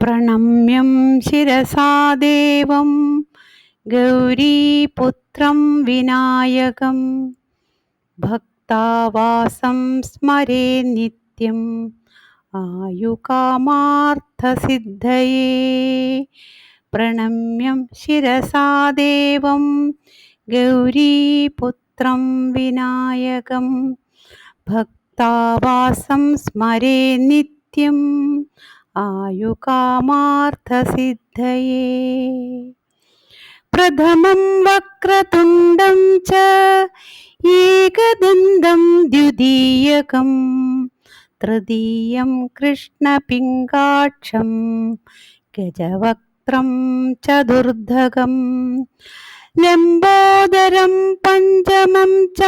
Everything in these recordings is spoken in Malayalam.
പ്രണമ്യം ശിരസാ ദേവം ഗൗരീപുത്രം വിനായകം ഭക്താവാസം സ്മരേ നിത്യം ആയുകാമാർത്ഥസിദ്ധയേ. പ്രണമ്യം ശിരസാ ദേവം ഗൗരീപുത്രം വിനായകം ഭക്താവാസം സ്മരേ നിത്യം ആയുകാമാർത്ഥസിദ്ധയേ. പ്രഥമം വക്രതുണ്ടം ച ഏകദന്തം ദ്വിതീയകം തൃതീയം കൃഷ്ണപിംഗാക്ഷം ഗജവക്ത്രം ചതുർധകം ലംബോദരം പഞ്ചമം ച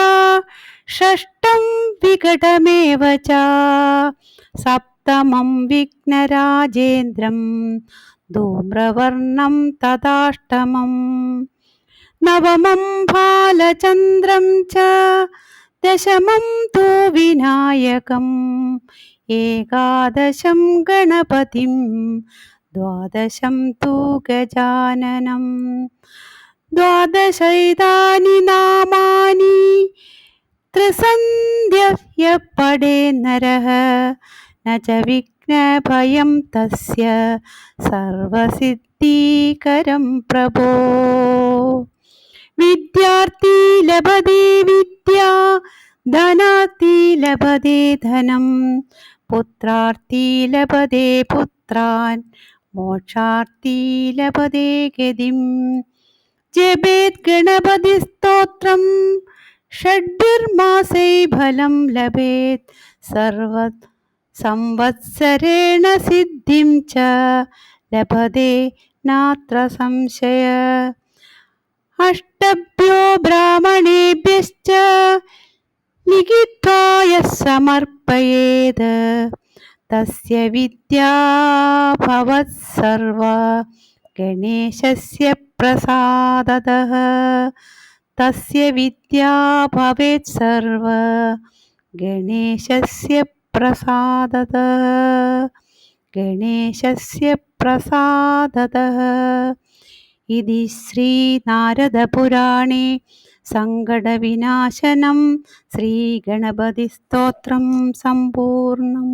ഷഷ്ടം വികടമേവ ച സപ്തമം വിഘ്നരാജേന്ദ്രം ധൂമ്രവർണം തഥാഷ്ടമം നവമം ബാലചന്ദ്രം ച ദശമം തു വിനായകം ഏകാദശം ഗണപതിം ദ്വാദശം തു ഗജാനനം. ദ്വാദശൈതാനി നാമാനി ത്രിസന്ധ്യ പടേ നരഃ ന ച വിഘ്നഭയം തസ്യ സർവസിദ്ധീകരം പ്രഭോ. വിദ്യാർത്ഥി ലഭതേ വിദ്യാ ധനാർത്ഥി ലഭതേ ധനം പുത്രാർത്ഥി ലഭതേ പുത്രാൻ മോക്ഷാർത്ഥി ലഭതേ ഗതിം. ജപേത് ഗണപതി സ്തോത്രം ഷഡ്ഭിർമാസൈ ഫലം ലഭേത് സർവ സംവത്സരേണ സിദ്ധിം ച ലഭതേ നാത്ര സംശയ. അഷ്ടഭ്യോ ബ്രാഹ്മണേഭ്യശ്ച ലിഖിത്വാ യഃ സമർപ്പയേത് തസ്യ വിദ്യാ ഭവത് സർവ ഗണേശസ്യ പ്രസാദതഃ. തസ്യ വിദ്യാ ഭവേത് സർവ ഗണേശസ്യ പ്രസാദതഃ. ഗണേശസ്യ പ്രസാദതഃ. ഇതി ശ്രീനാരദപുരാണേ സങ്കടവിനാശനം ശ്രീഗണപതിസ്തോത്രം സമ്പൂർണം.